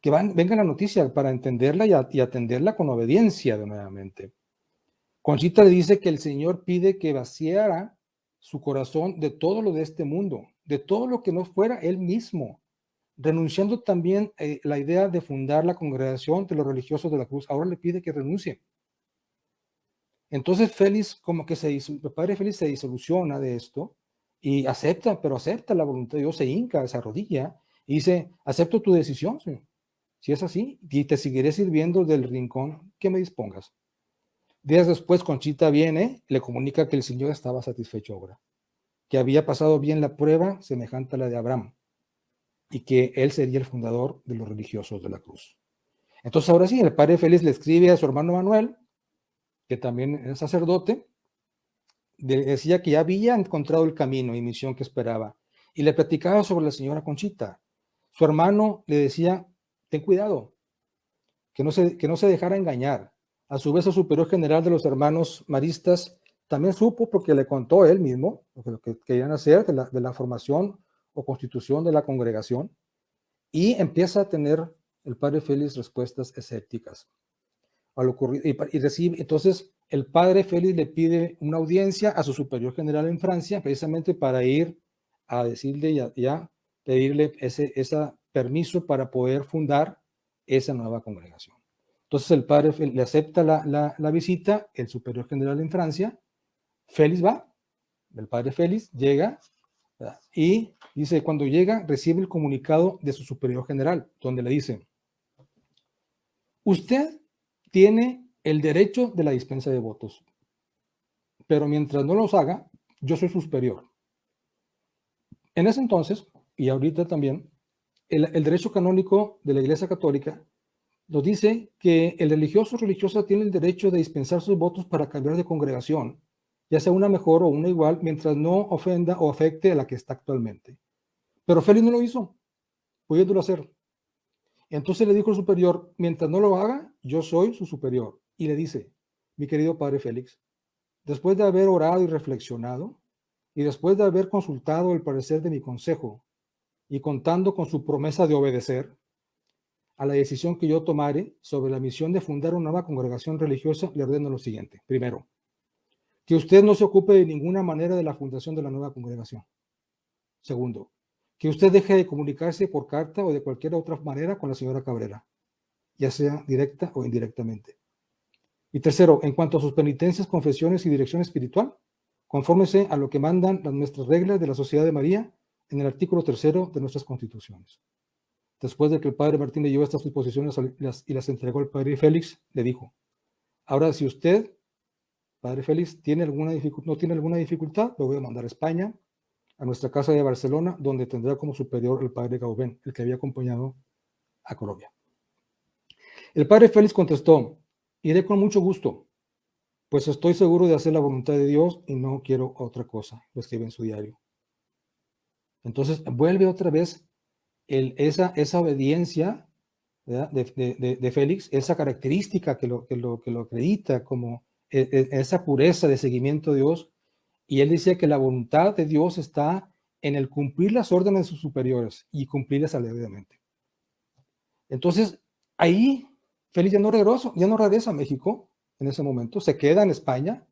Que venga la noticia para entenderla y atenderla con obediencia de nuevamente. Conchita le dice que el Señor pide que vaciara su corazón de todo lo de este mundo, de todo lo que no fuera él mismo, renunciando también la idea de fundar la congregación de los religiosos de la cruz. Ahora le pide que renuncie. Entonces Félix, como que el padre Félix se disoluciona de esto y acepta la voluntad de Dios, se hinca, se arrodilla y dice: acepto tu decisión, Señor. Si es así, y te seguiré sirviendo del rincón que me dispongas. Días después, Conchita viene, le comunica que el Señor estaba satisfecho ahora, que había pasado bien la prueba semejante a la de Abraham y que él sería el fundador de los religiosos de la cruz. Entonces ahora sí, el padre Félix le escribe a su hermano Manuel, que también es sacerdote, decía que ya había encontrado el camino y misión que esperaba, y le platicaba sobre la señora Conchita. Su hermano le decía: ten cuidado, que no se dejara engañar. A su vez, el superior general de los hermanos maristas también supo, porque le contó él mismo lo que querían hacer de la formación o constitución de la congregación, y empieza a tener el padre Félix respuestas escépticas a lo ocurrido, y recibe. Entonces el padre Félix le pide una audiencia a su superior general en Francia, precisamente para ir a decirle ya pedirle ese permiso para poder fundar esa nueva congregación. Entonces el padre le acepta la visita, el superior general en Francia. Félix va, el padre Félix llega, ¿verdad? Y dice, cuando llega, recibe el comunicado de su superior general, donde le dice: usted tiene el derecho de la dispensa de votos, pero mientras no los haga, yo soy su superior. En ese entonces, y ahorita también, el derecho canónico de la Iglesia Católica nos dice que el religioso o religiosa tiene el derecho de dispensar sus votos para cambiar de congregación, ya sea una mejor o una igual, mientras no ofenda o afecte a la que está actualmente. Pero Félix no lo hizo, pudiéndolo hacer. Entonces le dijo al superior: mientras no lo haga, yo soy su superior. Y le dice: mi querido padre Félix, después de haber orado y reflexionado, y después de haber consultado el parecer de mi consejo, y contando con su promesa de obedecer a la decisión que yo tomare sobre la misión de fundar una nueva congregación religiosa, le ordeno lo siguiente. Primero, que usted no se ocupe de ninguna manera de la fundación de la nueva congregación. Segundo, que usted deje de comunicarse por carta o de cualquier otra manera con la señora Cabrera, ya sea directa o indirectamente. Y tercero, en cuanto a sus penitencias, confesiones y dirección espiritual, confórmese a lo que mandan nuestras reglas de la Sociedad de María en el artículo 3 de nuestras constituciones. Después de que el padre Martín le llevó estas disposiciones y las entregó al padre Félix, le dijo: ahora, si usted, padre Félix, no tiene alguna dificultad, lo voy a mandar a España, a nuestra casa de Barcelona, donde tendrá como superior el padre Gaubén, el que había acompañado a Colombia. El padre Félix contestó: iré con mucho gusto, pues estoy seguro de hacer la voluntad de Dios y no quiero otra cosa. Lo escribe en su diario. Entonces vuelve otra vez esa obediencia, ¿verdad?, de Félix, esa característica que lo acredita como esa pureza de seguimiento a Dios. Y él decía que la voluntad de Dios está en el cumplir las órdenes de sus superiores y cumplirlas alegremente. Entonces, ahí Félix ya no regresa a México en ese momento, se queda en España.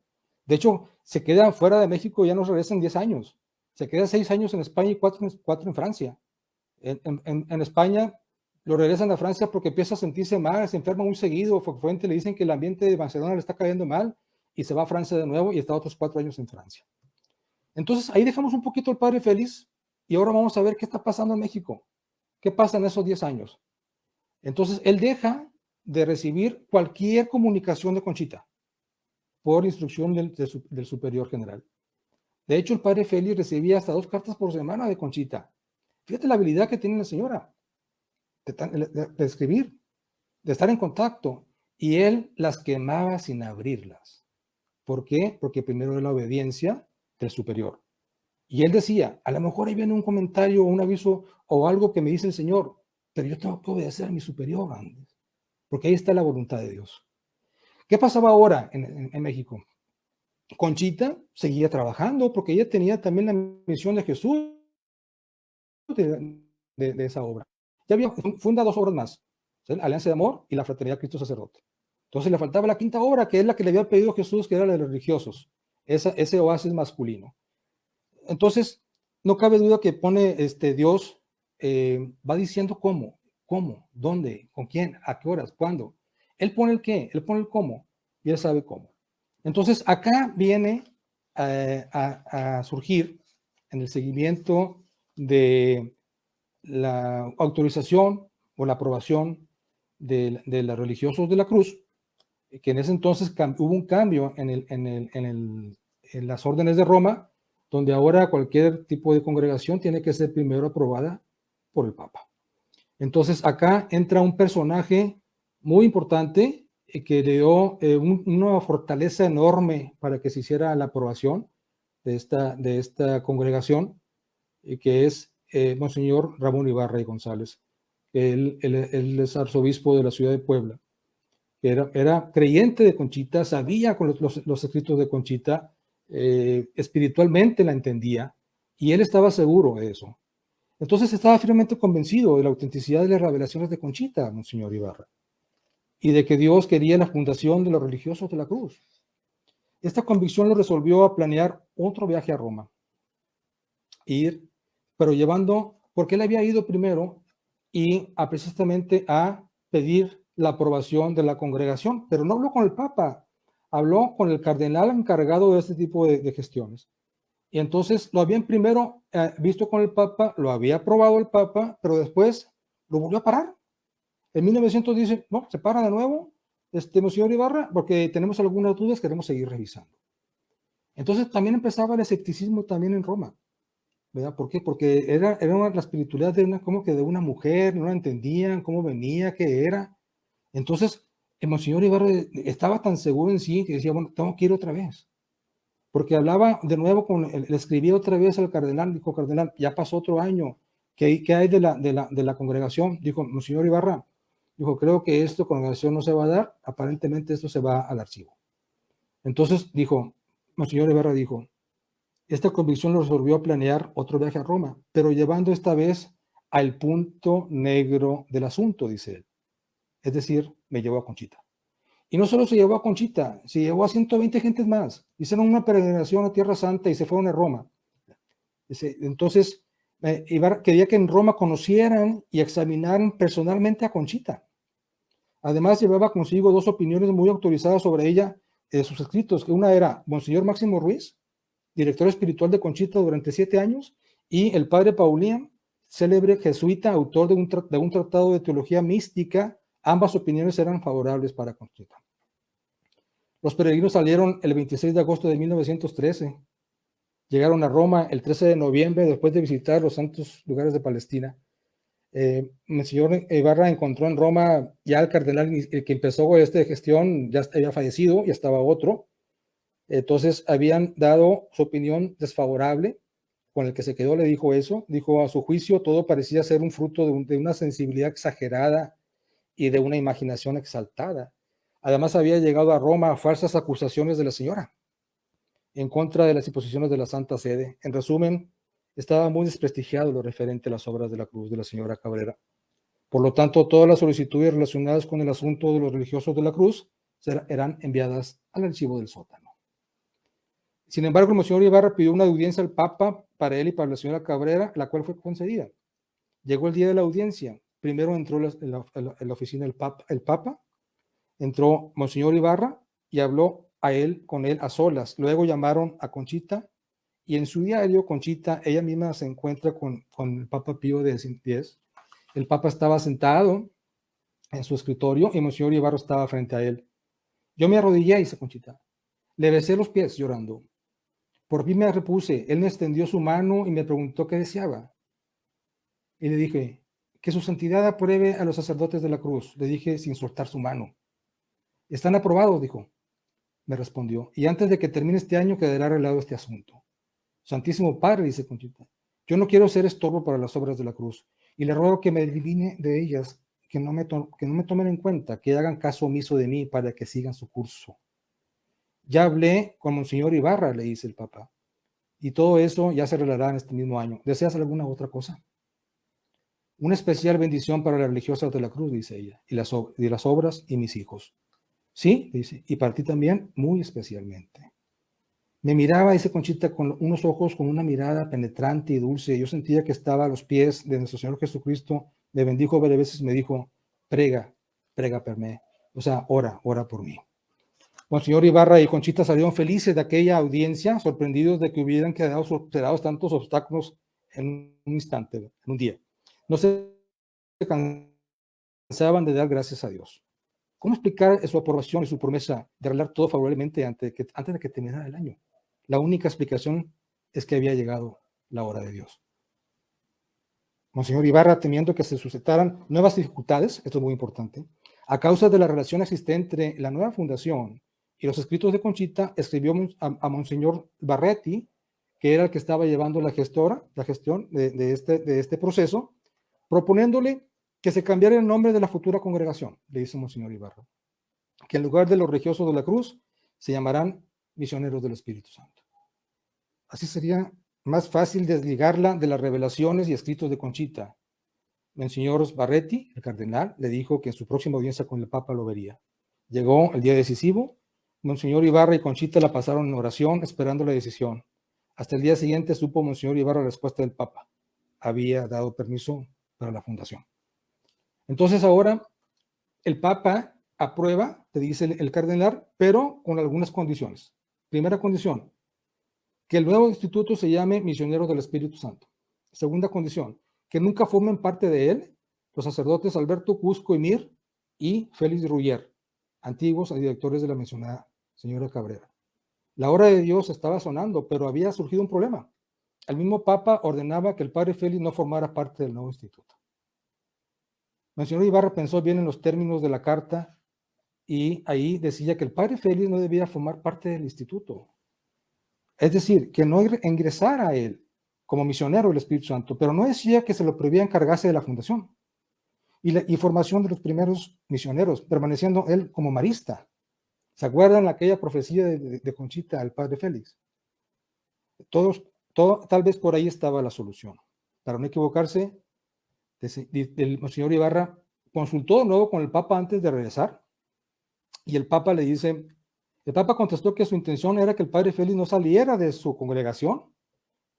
De hecho, se queda fuera de México, ya no regresa en 10 años. Se queda 6 años en España y 4 en Francia. En España lo regresan a Francia porque empieza a sentirse mal, se enferma muy seguido, frecuentemente le dicen que el ambiente de Barcelona le está cayendo mal y se va a Francia de nuevo y está otros 4 años en Francia. Entonces ahí dejamos un poquito al padre Félix y ahora vamos a ver qué está pasando en México. ¿Qué pasa en esos 10 años? Entonces él deja de recibir cualquier comunicación de Conchita. por instrucción del superior general. De hecho, el padre Félix recibía hasta 2 cartas por semana de Conchita. Fíjate la habilidad que tiene la señora de escribir, de estar en contacto, y él las quemaba sin abrirlas. ¿Por qué? Porque primero era la obediencia del superior. Y él decía, a lo mejor ahí viene un comentario o un aviso o algo que me dice el Señor, pero yo tengo que obedecer a mi superior antes, porque ahí está la voluntad de Dios. ¿Qué pasaba ahora en México? Conchita seguía trabajando porque ella tenía también la misión de Jesús de esa obra. Ya había funda 2 obras más, ¿sí? La Alianza de Amor y la Fraternidad Cristo Sacerdote. Entonces le faltaba la 5ª obra, que es la que le había pedido Jesús, que era la de los religiosos, ese oasis masculino. Entonces, no cabe duda que pone Dios, va diciendo cómo, dónde, con quién, a qué horas, cuándo. Él pone el qué, él pone el cómo, y él sabe cómo. Entonces, acá viene a surgir en el seguimiento de la autorización o la aprobación de los religiosos de la cruz, que en ese entonces hubo un cambio en las órdenes de Roma, donde ahora cualquier tipo de congregación tiene que ser primero aprobada por el Papa. Entonces acá entra un personaje muy importante que le dio una fortaleza enorme para que se hiciera la aprobación de esta congregación, que es Monseñor Ramón Ibarra y González. Él es arzobispo de la ciudad de Puebla. Era creyente de Conchita, sabía con los escritos de Conchita, espiritualmente la entendía, y él estaba seguro de eso. Entonces estaba firmemente convencido de la autenticidad de las revelaciones de Conchita, Monseñor Ibarra, y de que Dios quería la fundación de los religiosos de la cruz. Esta convicción lo resolvió a planear otro viaje a Roma, pero llevando, porque él había ido primero y precisamente a pedir la aprobación de la congregación, pero no habló con el Papa, habló con el cardenal encargado de este tipo de gestiones. Y entonces lo habían primero visto con el Papa, lo había aprobado el Papa, pero después lo volvió a parar. En 1900 dice, no, se para de nuevo, Monseñor Ibarra, porque tenemos algunas dudas, queremos seguir revisando. Entonces también empezaba el escepticismo también en Roma, ¿verdad? ¿Por qué? Porque era la espiritualidad como que de una mujer, no la entendían, cómo venía, qué era. Entonces, el Monseñor Ibarra estaba tan seguro en sí que decía, bueno, tengo que ir otra vez. Porque hablaba de nuevo, le escribía otra vez al cardenal, dijo, cardenal, ya pasó otro año, ¿qué hay de la congregación? Dijo, Monseñor Ibarra, dijo, creo que esta congregación no se va a dar, aparentemente esto se va al archivo. Entonces dijo, Monseñor Ibarra dijo, esta convicción lo resolvió a planear otro viaje a Roma, pero llevando esta vez al punto negro del asunto, dice él. Es decir, me llevó a Conchita. Y no solo se llevó a Conchita, se llevó a 120 gentes más. Hicieron una peregrinación a Tierra Santa y se fueron a Roma. Entonces, Ibarra quería que en Roma conocieran y examinaran personalmente a Conchita. Además, llevaba consigo 2 opiniones muy autorizadas sobre ella de sus escritos, que una era Monseñor Máximo Ruiz, director espiritual de Conchita durante 7 años, y el padre Paulián, célebre jesuita, autor de un tratado de teología mística. Ambas opiniones eran favorables para Conchita. Los peregrinos salieron el 26 de agosto de 1913. Llegaron a Roma el 13 de noviembre después de visitar los santos lugares de Palestina. El señor Ibarra encontró en Roma ya el cardenal que empezó esta gestión, ya había fallecido, ya estaba otro. Entonces habían dado su opinión desfavorable, con el que se quedó le dijo eso, dijo a su juicio todo parecía ser un fruto de una sensibilidad exagerada y de una imaginación exaltada. Además había llegado a Roma falsas acusaciones de la señora en contra de las imposiciones de la Santa Sede. En resumen, estaba muy desprestigiado lo referente a las obras de la cruz de la señora Cabrera. Por lo tanto, todas las solicitudes relacionadas con el asunto de los religiosos de la cruz eran enviadas al archivo del sótano. Sin embargo, el Monseñor Ibarra pidió una audiencia al Papa para él y para la señora Cabrera, la cual fue concedida. Llegó el día de la audiencia. Primero entró en la oficina el Papa, entró Monseñor Ibarra y habló con él a solas. Luego llamaron a Conchita y en su diario, Conchita, ella misma se encuentra con el Papa Pío X. El Papa estaba sentado en su escritorio y Monseñor Ibarra estaba frente a él. Yo me arrodillé, dice Conchita. Le besé los pies llorando. Por fin me repuse. Él me extendió su mano y me preguntó qué deseaba. Y le dije, que su santidad apruebe a los sacerdotes de la cruz. Le dije sin soltar su mano. Están aprobados, dijo. Me respondió. Y antes de que termine este año quedará arreglado este asunto. Santísimo Padre, dice Conchita, yo no quiero ser estorbo para las obras de la cruz. Y le ruego que me adivine de ellas, que no me tomen en cuenta, que hagan caso omiso de mí para que sigan su curso. Ya hablé con Monseñor Ibarra, le dice el Papa. Y todo eso ya se arreglará en este mismo año. ¿Deseas alguna otra cosa? Una especial bendición para las religiosas de la cruz, dice ella, y las obras y mis hijos. Sí, dice, y para ti también, muy especialmente. Me miraba, dice Conchita, con unos ojos, con una mirada penetrante y dulce. Yo sentía que estaba a los pies de nuestro Señor Jesucristo. Me bendijo varias veces, me dijo, prega, prega per me. O sea, ora, ora por mí. Monseñor Ibarra y Conchita salieron felices de aquella audiencia, sorprendidos de que hubieran quedado superados tantos obstáculos en un instante, en un día. No se cansaban de dar gracias a Dios. ¿Cómo explicar su aprobación y su promesa de arreglar todo favorablemente antes de que terminara el año? La única explicación es que había llegado la hora de Dios. Monseñor Ibarra, temiendo que se suscitaran nuevas dificultades, esto es muy importante, a causa de la relación existente entre la nueva fundación y los escritos de Conchita, escribió a Monseñor Barretti, que era el que estaba llevando la gestión de este proceso, proponiéndole que se cambiara el nombre de la futura congregación, le dice Monseñor Ibarra, que en lugar de los religiosos de la cruz, se llamarán misioneros del Espíritu Santo. Así sería más fácil desligarla de las revelaciones y escritos de Conchita. Monseñor Barretti, el cardenal, le dijo que en su próxima audiencia con el Papa lo vería. Llegó el día decisivo. Monseñor Ibarra y Conchita la pasaron en oración esperando la decisión. Hasta el día siguiente supo Monseñor Ibarra la respuesta del Papa. Había dado permiso para la fundación. Entonces ahora el Papa aprueba, te dice el cardenal, pero con algunas condiciones. Primera condición, que el nuevo instituto se llame Misionero del Espíritu Santo. Segunda condición, que nunca formen parte de él los sacerdotes Alberto Cusco y Mir y Félix Ruller, antiguos directores de la mencionada señora Cabrera. La hora de Dios estaba sonando, pero había surgido un problema. El mismo Papa ordenaba que el padre Félix no formara parte del nuevo instituto. Monseñor Ibarra pensó bien en los términos de la carta y ahí decía que el padre Félix no debía formar parte del instituto. Es decir, que no ingresara a él como misionero del Espíritu Santo, pero no decía que se lo prohibía encargarse de la fundación y formación de los primeros misioneros, permaneciendo él como marista. ¿Se acuerdan aquella profecía de Conchita al padre Félix? Tal vez por ahí estaba la solución. Para no equivocarse, el Monseñor Ibarra consultó de nuevo con el Papa antes de regresar y el Papa le dice, el Papa contestó que su intención era que el padre Félix no saliera de su congregación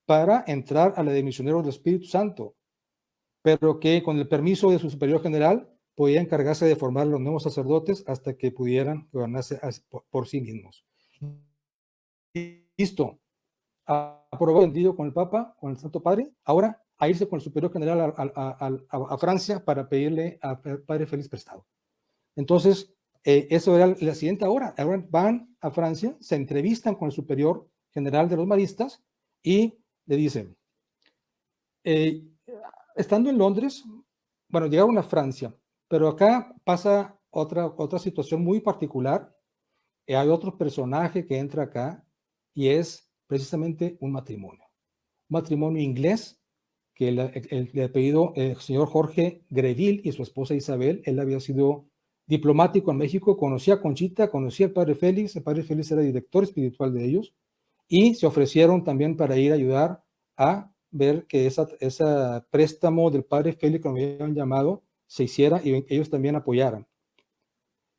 para entrar a la de misioneros del Espíritu Santo, pero que con el permiso de su superior general podía encargarse de formar los nuevos sacerdotes hasta que pudieran gobernarse por sí mismos. Listo. Aprobado, entendido con el Papa, con el Santo Padre, ahora a irse con el superior general a Francia para pedirle al padre Félix prestado. Entonces, eso era la siguiente hora. Ahora van a Francia, se entrevistan con el superior general de los maristas y le dicen, estando en Londres, bueno, llegaron a Francia, pero acá pasa otra situación muy particular. Hay otro personaje que entra acá y es precisamente un matrimonio inglés que el apellido el señor Jorge Greville y su esposa Isabel. Él había sido diplomático en México, conocía a Conchita, conocía al padre Félix. El padre Félix era director espiritual de ellos y se ofrecieron también para ir a ayudar a ver que ese préstamo del padre Félix, como habían llamado, se hiciera y ellos también apoyaran.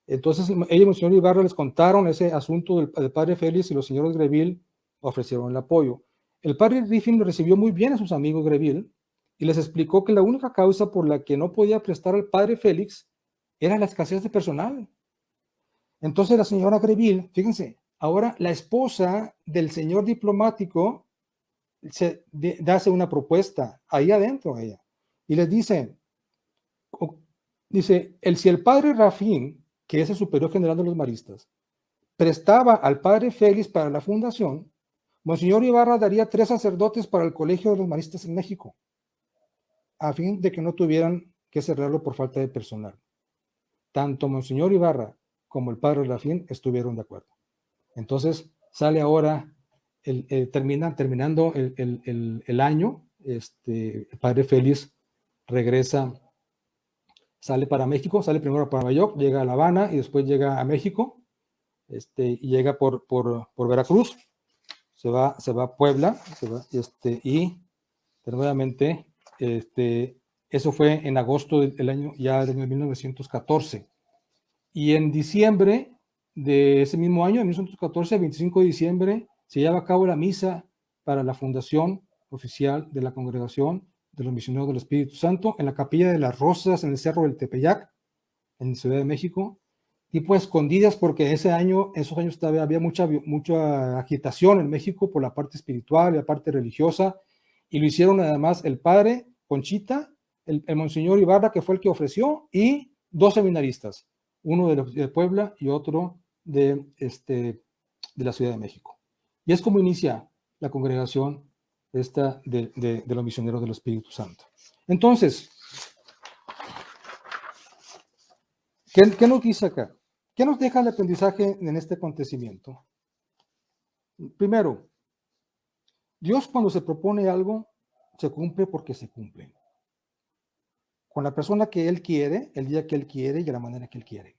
Entonces ellos, el señor Ibarra, les contaron ese asunto del padre Félix y los señores Greville ofrecieron el apoyo. El padre Griffin recibió muy bien a sus amigos Greville y les explicó que la única causa por la que no podía prestar al padre Félix era la escasez de personal. Entonces la señora Greville, fíjense, ahora la esposa del señor diplomático hace una propuesta ahí adentro ella y les dice, si el padre Rafín, que es el superior general de los maristas, prestaba al padre Félix para la fundación, Monseñor Ibarra daría 3 sacerdotes para el Colegio de los Maristas en México, a fin de que no tuvieran que cerrarlo por falta de personal. Tanto Monseñor Ibarra como el padre Rafín estuvieron de acuerdo. Entonces sale ahora, terminando el año, el padre Félix regresa, sale para México, sale primero para Nueva York, llega a La Habana y después llega a México, y llega por Veracruz, se va a Puebla, y nuevamente, eso fue en agosto del año ya de 1914. Y en diciembre de ese mismo año, en 1914, el 25 de diciembre, se lleva a cabo la misa para la fundación oficial de la Congregación de los Misioneros del Espíritu Santo en la Capilla de las Rosas, en el Cerro del Tepeyac, en Ciudad de México, y pues escondidas porque esos años había mucha agitación en México por la parte espiritual y la parte religiosa, y lo hicieron además el padre Conchita, el Monseñor Ibarra, que fue el que ofreció, y 2 seminaristas, uno de Puebla y otro de la Ciudad de México. Y es como inicia la congregación de los Misioneros del Espíritu Santo. Entonces, ¿qué nos dice acá? ¿Qué nos deja el aprendizaje en este acontecimiento? Primero, Dios cuando se propone algo, se cumple porque se cumple. Con la persona que Él quiere, el día que Él quiere y de la manera que Él quiere.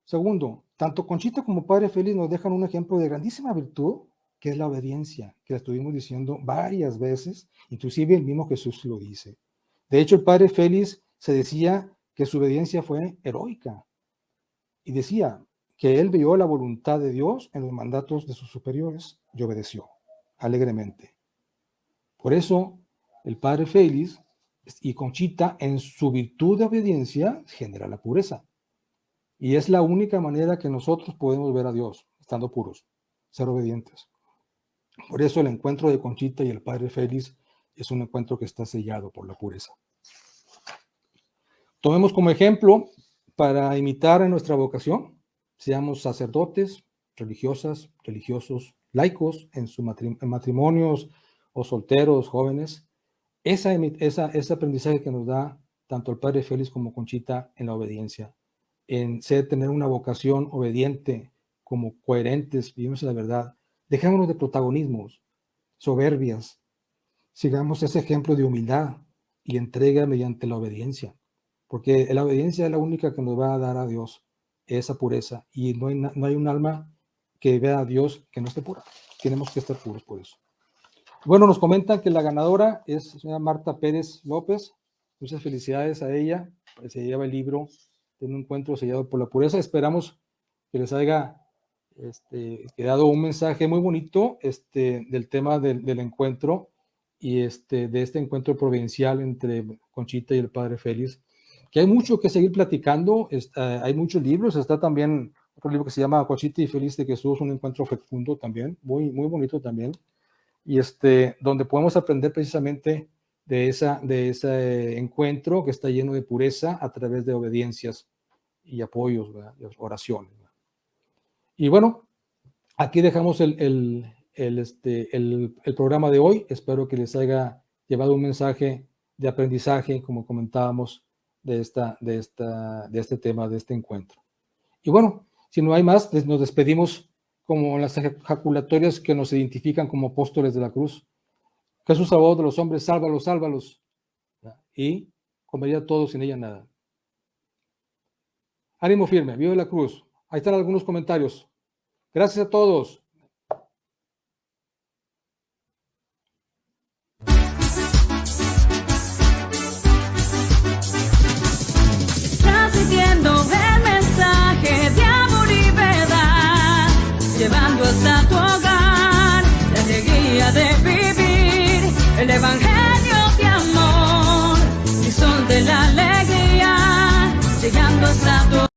Segundo, tanto Conchita como Padre Félix nos dejan un ejemplo de grandísima virtud, que es la obediencia, que la estuvimos diciendo varias veces, inclusive el mismo Jesús lo dice. De hecho, el Padre Félix se decía que su obediencia fue heroica, y decía que él vio la voluntad de Dios en los mandatos de sus superiores y obedeció alegremente. Por eso, el Padre Félix y Conchita, en su virtud de obediencia, genera la pureza. Y es la única manera que nosotros podemos ver a Dios, estando puros, ser obedientes. Por eso el encuentro de Conchita y el Padre Félix es un encuentro que está sellado por la pureza. Tomemos como ejemplo, para imitar en nuestra vocación, seamos sacerdotes, religiosas, religiosos, laicos, en matrimonios o solteros, jóvenes. Ese aprendizaje que nos da tanto el Padre Félix como Conchita en la obediencia, en tener una vocación obediente, como coherentes, vivimos en la verdad. Dejémonos de protagonismos, soberbias. Sigamos ese ejemplo de humildad y entrega mediante la obediencia, porque la obediencia es la única que nos va a dar a Dios esa pureza, y no hay un alma que vea a Dios que no esté pura. Tenemos que estar puros por eso. Bueno, nos comentan que la ganadora es la señora Marta Pérez López. Muchas felicidades a ella. Se lleva el libro de Un encuentro sellado por la pureza. Esperamos que les haya quedado un mensaje muy bonito del tema del encuentro y de este encuentro provincial entre Conchita y el Padre Félix, que hay mucho que seguir platicando. Hay muchos libros. Está también otro libro que se llama Conchita y Félix de Jesús, un encuentro fecundo también, muy, muy bonito también, y donde podemos aprender precisamente de ese encuentro que está lleno de pureza a través de obediencias y apoyos, ¿verdad? Y oraciones, ¿verdad? Y bueno, aquí dejamos el programa de hoy. Espero que les haya llevado un mensaje de aprendizaje, como comentábamos, de este tema, de este encuentro. Y bueno, si no hay más, nos despedimos como las ejaculatorias que nos identifican como apóstoles de la cruz. Jesús, Salvador de los hombres, sálvalos, sálvalos. Y comería todo, sin ella nada. Ánimo firme, viva la cruz. Ahí están algunos comentarios. Gracias a todos. Transmitiendo el mensaje de amor y verdad, llevando hasta tu hogar la alegría de vivir el evangelio.